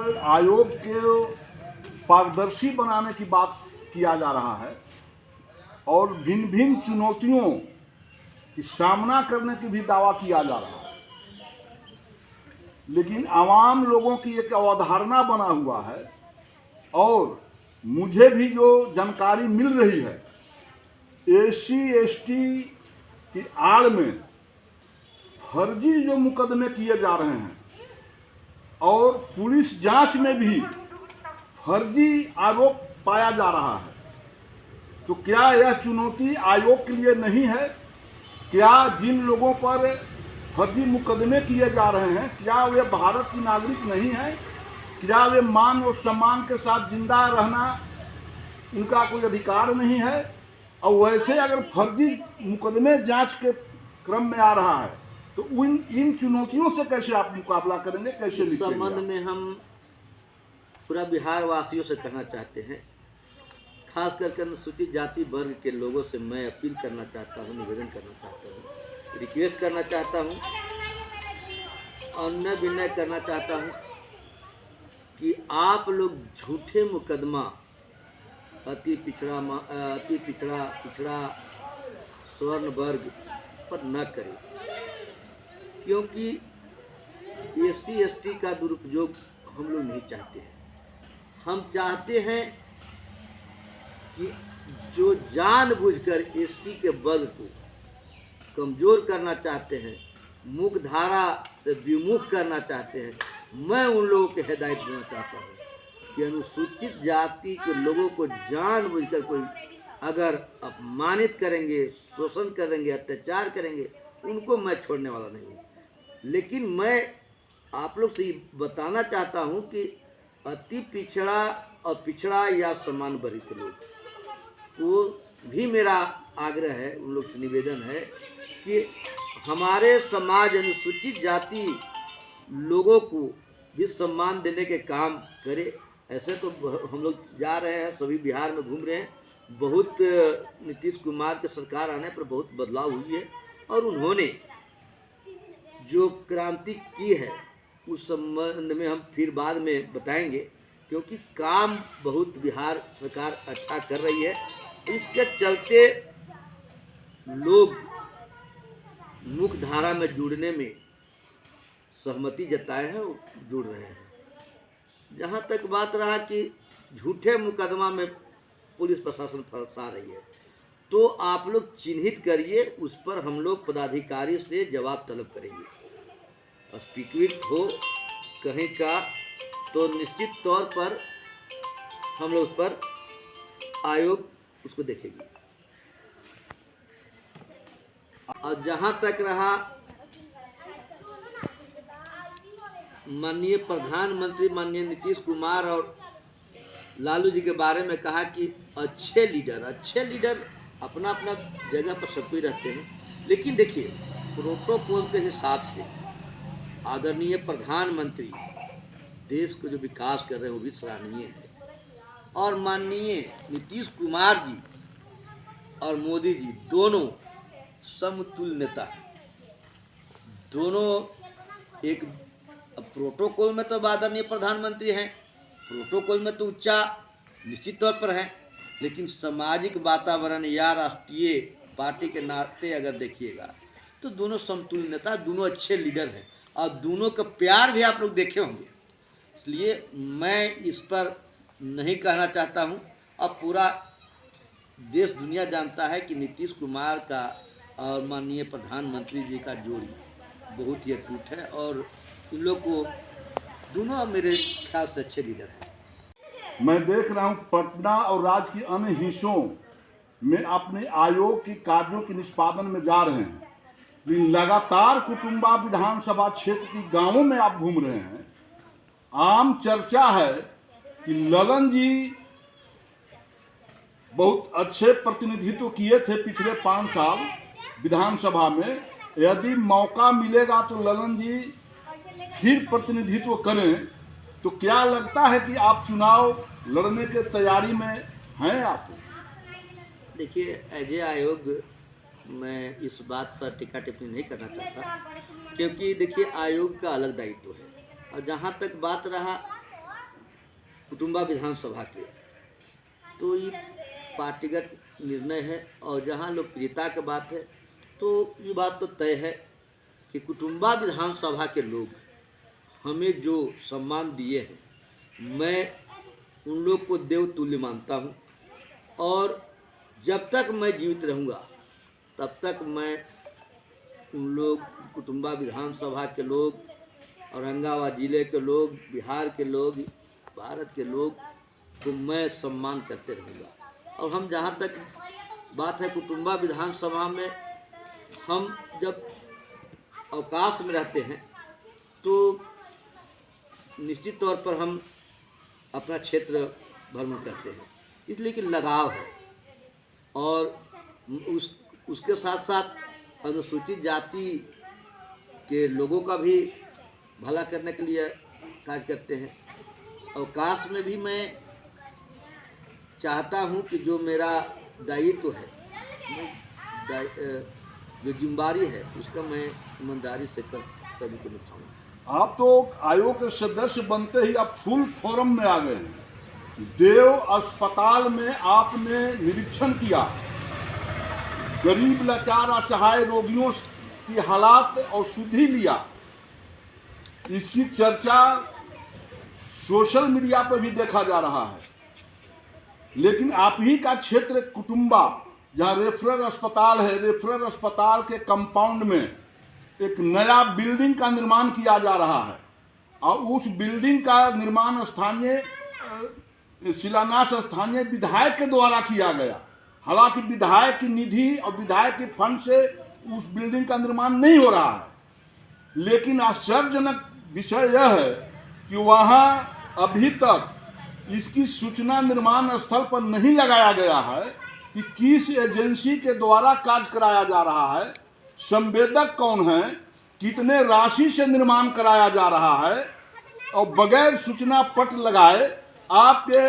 आयोग के पारदर्शी बनाने की बात किया जा रहा है और भिन्न भिन्न चुनौतियों की सामना करने की भी दावा किया जा रहा है, लेकिन आवाम लोगों की एक अवधारणा बना हुआ है और मुझे भी जो जानकारी मिल रही है, SC/ST की आड़ में फर्जी जो मुकदमे किए जा रहे हैं और पुलिस जांच में भी फर्जी आरोप पाया जा रहा है, तो क्या यह चुनौती आयोग के लिए नहीं है? क्या जिन लोगों पर फर्जी मुकदमे किए जा रहे हैं, क्या वे भारत की नागरिक नहीं है? क्या वे मान और सम्मान के साथ जिंदा रहना उनका कोई अधिकार नहीं है? और वैसे अगर फर्जी मुकदमे जांच के क्रम में आ रहा है तो इन चुनौतियों से कैसे आप मुकाबला करेंगे, कैसे इस निपटेंगे? संबंध में हम पूरा बिहार वासियों से कहना चाहते हैं, खास करके अनुसूचित जाति वर्ग के लोगों से मैं अपील करना चाहता हूँ, निवेदन करना चाहता हूँ, रिक्वेस्ट करना चाहता हूँ, अन्य विनय करना चाहता हूँ कि आप लोग झूठे मुकदमा अति पिछड़ा स्वर्ण वर्ग पर न करें, क्योंकि SC/ST का दुरुपयोग हम लोग नहीं चाहते हैं। हम चाहते हैं कि जो जानबूझकर SC के बल को कमज़ोर करना चाहते हैं, मुख्य धारा से विमुख करना चाहते हैं, मैं उन लोगों को हिदायत देना चाहता हूँ कि अनुसूचित जाति के लोगों को जानबूझकर कोई अगर अपमानित करेंगे, शोषण करेंगे, अत्याचार करेंगे, उनको मैं छोड़ने वाला नहीं हूँ। लेकिन मैं आप लोग से बताना चाहता हूँ कि अति पिछड़ा और पिछड़ा या समान वर्ग के लोग, वो भी मेरा आग्रह है, उन लोग से निवेदन है कि हमारे समाज अनुसूचित जाति लोगों को भी सम्मान देने के काम करे। ऐसे तो हम लोग जा रहे हैं, सभी बिहार में घूम रहे हैं, बहुत नीतीश कुमार के सरकार आने पर बहुत बदलाव हुई है और उन्होंने जो क्रांति की है उस संबंध में हम फिर बाद में बताएंगे, क्योंकि काम बहुत बिहार सरकार अच्छा कर रही है। इसके चलते लोग मुख्य धारा में जुड़ने में सहमति जताए हैं, जुड़ रहे हैं। जहाँ तक बात रहा कि झूठे मुकदमा में पुलिस प्रशासन फंसा रही है, तो आप लोग चिन्हित करिए, उस पर हम लोग पदाधिकारी से जवाब तलब करेंगे। स्वीकृत हो कहीं का तो निश्चित तौर पर हम लोग उस पर आयोग उसको देखेगी। और जहाँ तक रहा माननीय प्रधानमंत्री माननीय नीतीश कुमार और लालू जी के बारे में कहा कि अच्छे लीडर अपना अपना जगह पर सब कोई रहते हैं, लेकिन देखिए प्रोटोकॉल के हिसाब से आदरणीय प्रधानमंत्री देश को जो विकास कर रहे हैं वो भी सराहनीय है, और माननीय नीतीश कुमार जी और मोदी जी दोनों समतुल्य नेता हैं। दोनों एक प्रोटोकॉल में तो आदरणीय प्रधानमंत्री हैं, प्रोटोकॉल में तो उच्चा निश्चित तौर पर है, लेकिन सामाजिक वातावरण या राष्ट्रीय पार्टी के नाते अगर देखिएगा तो दोनों समतुल्य नेता, दोनों अच्छे लीडर हैं और दोनों का प्यार भी आप लोग देखे होंगे। इसलिए मैं इस पर नहीं कहना चाहता हूं। अब पूरा देश दुनिया जानता है कि नीतीश कुमार का और माननीय प्रधानमंत्री जी का जोड़ी बहुत ही अटूट है और इन लोग को दोनों मेरे ख्याल से अच्छे लीडर हैं। मैं देख रहा हूं पटना और राज्य के अन्य हिस्सों में अपने आयोग के कार्यों के निष्पादन में जा रहे हैं, लेकिन लगातार कुटुंबा विधानसभा क्षेत्र के गांवों में आप घूम रहे हैं। आम चर्चा है कि ललन जी बहुत अच्छे प्रतिनिधित्व किए थे पिछले 5 साल विधानसभा में। यदि मौका मिलेगा तो ललन जी फिर प्रतिनिधित्व करें, तो क्या लगता है कि आप चुनाव लड़ने के तैयारी में हैं आप? देखिए एज ए आयोग मैं इस बात पर टीका टिप्पणी नहीं करना चाहता, क्योंकि देखिए आयोग का अलग दायित्व है। और जहाँ तक बात रहा कुटुम्बा विधानसभा के, तो ये पार्टीगत निर्णय है। और जहाँ लोकप्रियता की बात है तो ये बात तो तय है कि कुटुम्बा विधानसभा के लोग हमें जो सम्मान दिए हैं, मैं उन लोग को देवतुल्य मानता हूँ। और जब तक मैं जीवित रहूँगा तब तक मैं उन लोग, कुटुम्बा विधानसभा के लोग, औरंगाबाद जिले के लोग, बिहार के लोग, भारत के लोग को मैं सम्मान करते रहूँगा। और हम जहाँ तक बात है कुटुम्बा विधानसभा में, हम जब अवकाश में रहते हैं तो निश्चित तौर पर हम अपना क्षेत्र भ्रमण करते हैं, इसलिए कि लगाव है। और उसके साथ साथ अनुसूचित जाति के लोगों का भी भला करने के लिए कार्य करते हैं। अवकाश में भी मैं चाहता हूं कि जो मेरा दायित्व है, जो जिम्मेदारी है, उसका मैं ईमानदारी से करने को निभाऊँ। आप तो आयोग के सदस्य बनते ही आप फुल फोरम में आ गए हैं। देव अस्पताल में आपने निरीक्षण किया, गरीब लाचार असहाय रोगियों की हालात और सुधि लिया। इसकी चर्चा सोशल मीडिया पर भी देखा जा रहा है। लेकिन आप ही का क्षेत्र कुटुम्बा, जहाँ रेफरल अस्पताल है, रेफरल अस्पताल के कंपाउंड में एक नया बिल्डिंग का निर्माण किया जा रहा है और उस बिल्डिंग का निर्माण शिलान्यास स्थानीय विधायक के द्वारा किया गया। हालांकि विधायक की निधि और विधायक के फंड से उस बिल्डिंग का निर्माण नहीं हो रहा है। लेकिन आश्चर्यजनक विषय यह है कि वहाँ अभी तक इसकी सूचना निर्माण स्थल पर नहीं लगाया गया है कि किस एजेंसी के द्वारा कार्य कराया जा रहा है, संवेदक कौन है, कितने राशि से निर्माण कराया जा रहा है। और बगैर सूचना पट लगाए आपके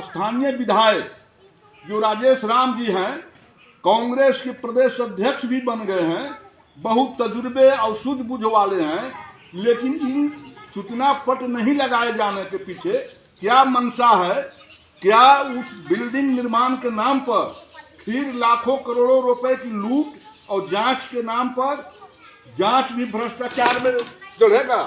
स्थानीय विधायक जो राजेश राम जी हैं, कांग्रेस के प्रदेश अध्यक्ष भी बन गए हैं, बहुत तजुर्बे और सूझबूझ वाले हैं, लेकिन इन सूचना पट नहीं लगाए जाने के पीछे क्या मंशा है? क्या उस बिल्डिंग निर्माण के नाम पर फिर लाखों करोड़ों रुपए की लूट और जांच के नाम पर जांच भी भ्रष्टाचार में चढ़ेगा?